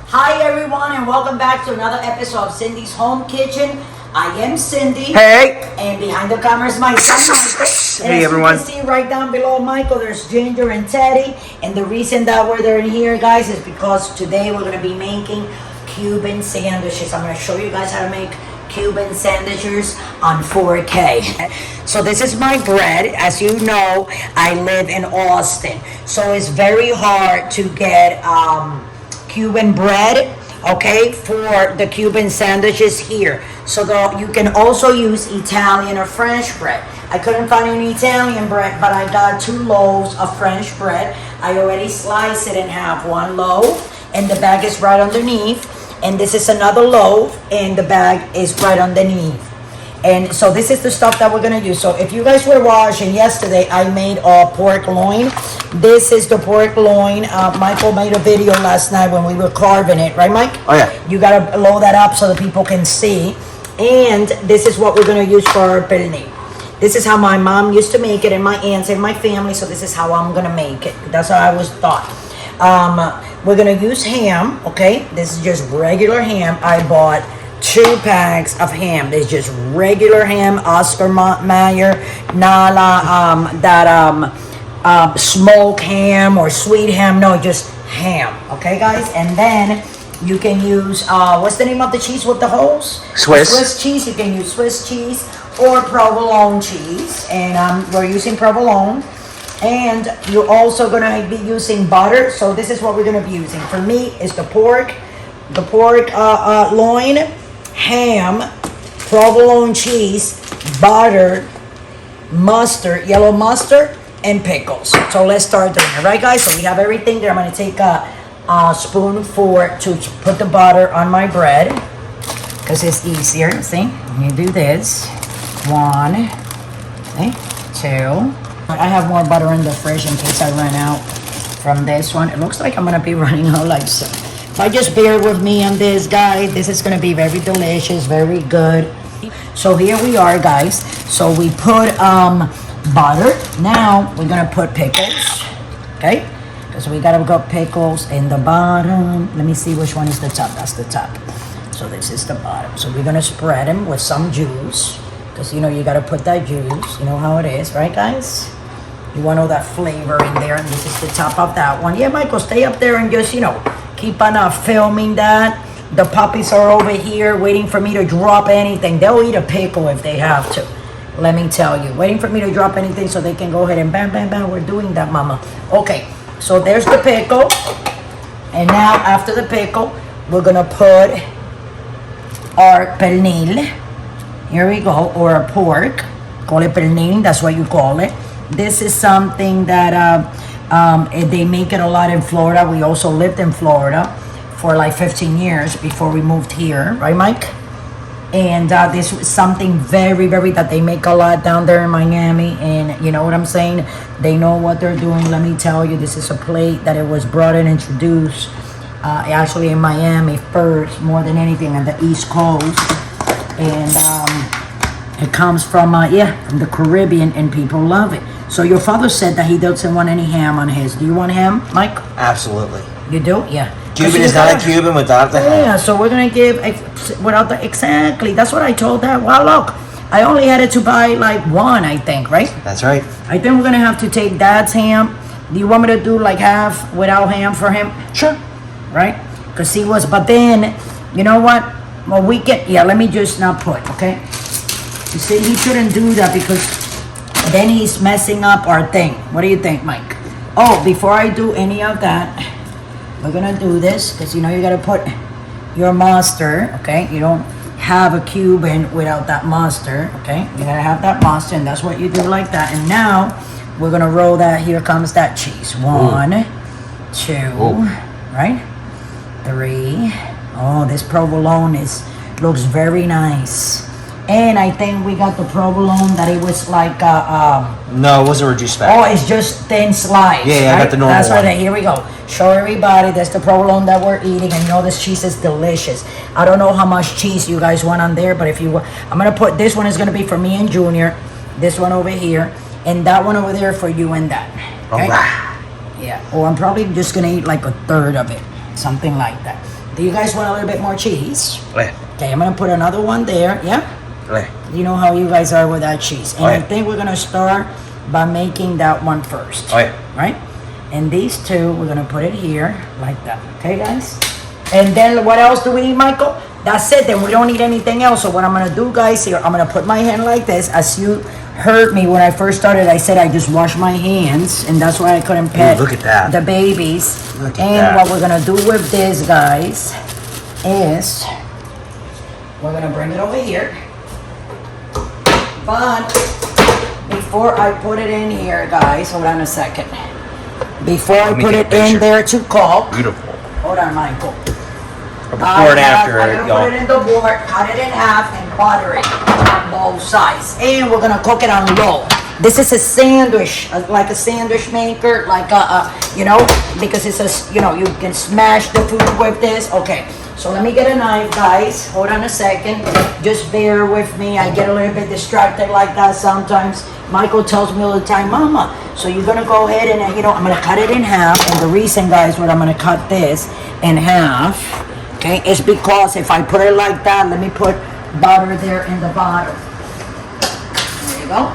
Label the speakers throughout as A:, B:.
A: Hi everyone and welcome back to another episode of Cindy's Home Kitchen. I am Cindy.
B: Hey!
A: And behind the camera is my son Michael. And
B: hey everyone.
A: You can see right down below Michael, there's Ginger and Teddy. And the reason that we're in here, guys, is because today we're going to be making Cuban sandwiches. I'm going to show you guys how to make Cuban sandwiches on 4K. So this is my bread. As you know, I live in Austin. So it's very hard to get Cuban bread, okay, for the Cuban sandwiches here. So you can also use Italian or French bread. I couldn't find any Italian bread, but I got 2 loaves of French bread. I already sliced it in half, 1 loaf, and the bag is right underneath. And this is another loaf, and the bag is right underneath. And so this is the stuff that we're gonna use. So if you guys were watching yesterday, I made a pork loin. This is the pork loin. Michael made a video last night when we were carving it, right, Mike?
B: Oh yeah.
A: You gotta load that up so that people can see. And this is what we're gonna use for our pernil. This is how my mom used to make it, and my aunts and my family. So this is how I'm gonna make it. That's how I was taught. We're gonna use ham, okay? This is just regular ham. I bought 2 packs of ham. There's just regular ham, Oscar Mayer, Nala, smoked ham or sweet ham. No, just ham, okay, guys? And then you can use, what's the name of the cheese with the holes?
B: Swiss.
A: Swiss cheese. You can use Swiss cheese or provolone cheese. And we're using provolone. And you're also gonna be using butter. So this is what we're gonna be using. For me, it's the pork loin, ham, provolone cheese, butter, mustard, yellow mustard, and pickles. So let's start doing it, right, guys? So we have everything there. I'm gonna take a spoonful to put the butter on my bread because it's easier. See, you do this. 1, okay, 2. I have more butter in the fridge in case I run out from this one. It looks like I'm gonna be running out like so. If I just bear with me on this, guys, this is gonna be very delicious, very good. So here we are, guys. So we put butter. Now we're gonna put pickles, okay? Because we gotta put pickles in the bottom. Let me see which one is the top. That's the top. So this is the bottom. So we're gonna spread them with some juice. Because, you know, you got to put that juice. You know how it is, right, guys? You want all that flavor in there. And this is the top of that one. Yeah, Michael, stay up there and just, you know, keep on filming that. The puppies are over here waiting for me to drop anything. They'll eat a pickle if they have to. Let me tell you. Waiting for me to drop anything so they can go ahead and bam, bam, bam. We're doing that, mama. Okay, so there's the pickle. And now, after the pickle, we're going to put our pernil. Here we go, or a pork. Call it pernil, that's what you call it. This is something that they make it a lot in Florida. We also lived in Florida for like 15 years before we moved here, right, Mike? And this was something very, very that they make a lot down there in Miami. And you know what I'm saying? They know what they're doing. Let me tell you, this is a plate that it was brought and introduced actually in Miami first, more than anything, on the East Coast. And it comes from from the Caribbean, and people love it. So your father said that he doesn't want any ham on his. Do you want ham, Mike?
B: Absolutely.
A: You do? Yeah.
B: Cuban is not a Cuban without the ham.
A: Yeah, so we're gonna give without the exactly. That's what I told that. Well, look, I only had it to buy like 1, I think, right?
B: That's right.
A: I think we're gonna have to take Dad's ham. Do you want me to do like half without ham for him?
B: Sure.
A: Right? Because he was, but then, you know what? Well, we get, let me just not put, okay? You see, he shouldn't do that because then he's messing up our thing. What do you think, Mike? Oh, before I do any of that, we're gonna do this because, you know, you gotta put your mustard, okay? You don't have a Cuban without that mustard, okay? You gotta have that mustard, and that's what you do like that. And now, we're gonna roll that, here comes that cheese. 1, 2, right? 3. Oh, this provolone looks very nice. And I think we got the provolone that it was like
B: no, it wasn't reduced fat.
A: Oh, it's just thin slice.
B: Yeah, right? I got the normal
A: That's
B: one.
A: right. Here we go. Show everybody. That's the provolone that we're eating, and you know this cheese is delicious. I don't know how much cheese you guys want on there, but if you, I'm gonna put this one is gonna be for me and Junior. This one over here, and that one over there for you and that. Okay?
B: All right.
A: Yeah. Or I'm probably just gonna eat like a third of it, something like that. Do you guys want a little bit more cheese?
B: Le.
A: Okay, I'm gonna put another one there, yeah?
B: Le.
A: You know how you guys are with that cheese. And
B: Oh,
A: I
B: yeah.
A: think we're gonna start by making that one first.
B: Oh, yeah.
A: Right? And these two, we're gonna put it here, like that. Okay, guys? And then what else do we need, Michael? That's it, then we don't need anything else. So what I'm gonna do, guys, here, I'm gonna put my hand like this. As you heard me when I first started, I said I just wash my hands, and that's why I couldn't pet
B: look at that.
A: the babies.
B: Look at
A: and
B: that.
A: what we're gonna do with this, guys, is we're gonna bring it over here. But before I put it in here, guys, hold on a second. Before I
B: Let me
A: put
B: take
A: it
B: a
A: in
B: picture.
A: there to cook,
B: Beautiful.
A: hold on, Michael.
B: Before and after,
A: I'm gonna
B: y'all.
A: put it in the board, cut it in half, and butter it on both sides. And we're gonna cook it on low. This is a sandwich, like a sandwich maker, like you know, because it's a, you know, you can smash the food with this. Okay, so let me get a knife, guys. Hold on a second. Just bear with me. I get a little bit distracted like that sometimes. Michael tells me all the time, Mama, so you're gonna go ahead and, you know, I'm gonna cut it in half. And the reason, guys, what I'm gonna cut this in half, okay, is because if I put it like that, let me put butter there in the bottom. There you go.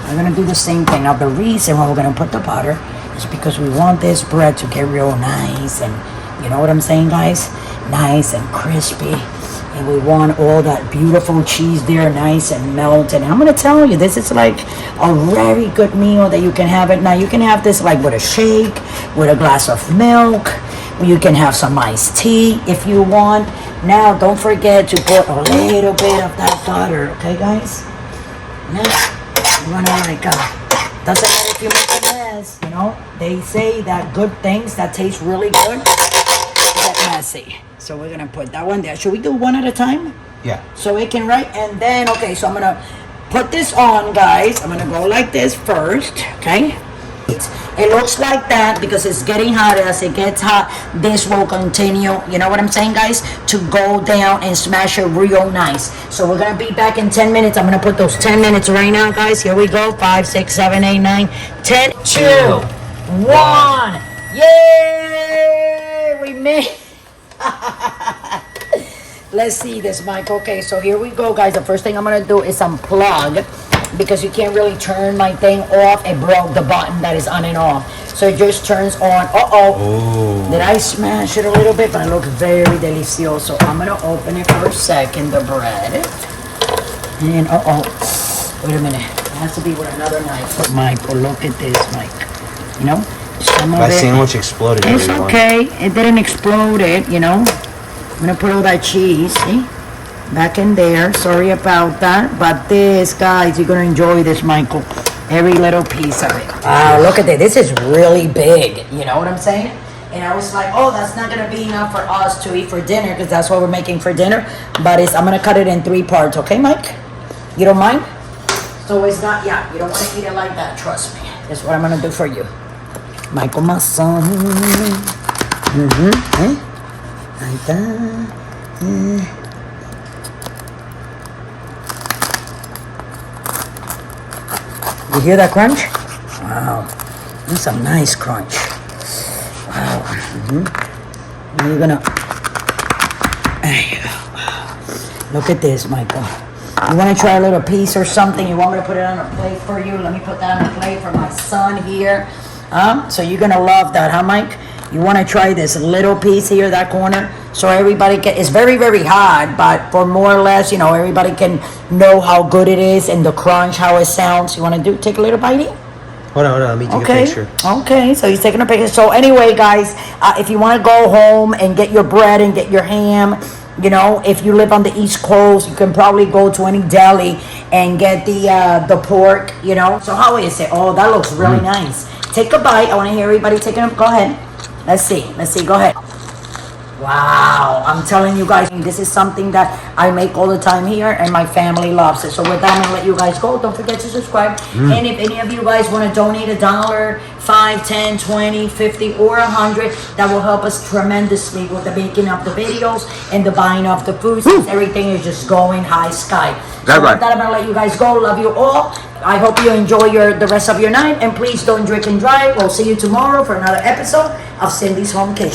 A: I'm gonna do the same thing. Now the reason why we're gonna put the butter is because we want this bread to get real nice, and you know what I'm saying, guys? Nice and crispy. And we want all that beautiful cheese there, nice and melted. And I'm gonna tell you, this is like a very good meal that you can have it. Now you can have this like with a shake, with a glass of milk. You can have some iced tea if you want. Now don't forget to put a little bit of that butter, okay, guys? Now, you wanna like, doesn't matter if you make a mess, you know? They say that good things that taste really good get messy. So we're gonna put that one there. Should we do one at a time?
B: Yeah.
A: So it can, right? And then, okay, so I'm gonna put this on, guys. I'm gonna go like this first, okay? It looks like that because it's getting hot. As it gets hot, this will continue, you know what I'm saying, guys, to go down and smash it real nice. So we're gonna be back in 10 minutes. I'm gonna put those 10 minutes right now, guys. Here we go. 5, 6, 7, 8, 9, 10, 2, 1. Yay! We made. Let's see this, Mike. Okay, so here we go, guys. The first thing I'm gonna do is unplug, because you can't really turn my thing off. It broke the button that is on and off, so it just turns on. Did I smash it a little bit? But it looks very delicioso. So I'm gonna open it for a second, the bread, and wait a minute, it has to be with another knife. Michael, look at this, Mike. You know, some of
B: My
A: it,
B: sandwich exploded.
A: it's
B: everyone.
A: okay. It didn't explode it, you know. I'm gonna put all that cheese, see? Back in there. Sorry about that. But this, guys, you're gonna enjoy this, Michael. Every little piece of it. Wow, look at that. This is really big. You know what I'm saying? And I was like, oh, that's not gonna be enough for us to eat for dinner, because that's what we're making for dinner. But I'm gonna cut it in 3 parts, okay, Mike? You don't mind? So it's not, yeah, you don't wanna eat it like that, trust me. That's what I'm gonna do for you. Michael, my son. Like that. You hear that crunch? Wow. That's a nice crunch. Wow. Now you're gonna... There you go. Look at this, Michael. You want to try a little piece or something? You want me to put it on a plate for you? Let me put that on a plate for my son here. So you're gonna love that, huh, Mike? You want to try this little piece here, that corner, so everybody can. It's very, very hot, but for more or less, you know, everybody can know how good it is and the crunch, how it sounds. You want to take a little bitey?
B: Hold on, let me take a picture.
A: Okay, so he's taking a picture. So anyway, guys, if you want to go home and get your bread and get your ham, you know, if you live on the East Coast, you can probably go to any deli and get the pork, you know. So how is it? Oh, that looks really nice. Take a bite. I want to hear everybody taking a. Go ahead. Let's see. Go ahead. Wow, I'm telling you guys, this is something that I make all the time here, and my family loves it. So with that, I'm gonna let you guys go. Don't forget to subscribe. And if any of you guys want to donate $1, $5, $10, $20, $50, or $100, that will help us tremendously with the making of the videos and the buying of the food, since everything is just going high sky. So with that, I'm gonna let you guys go. Love you all. I hope you enjoy the rest of your night, and please don't drink and drive. We'll see you tomorrow for another episode of Cindy's Home Kitchen.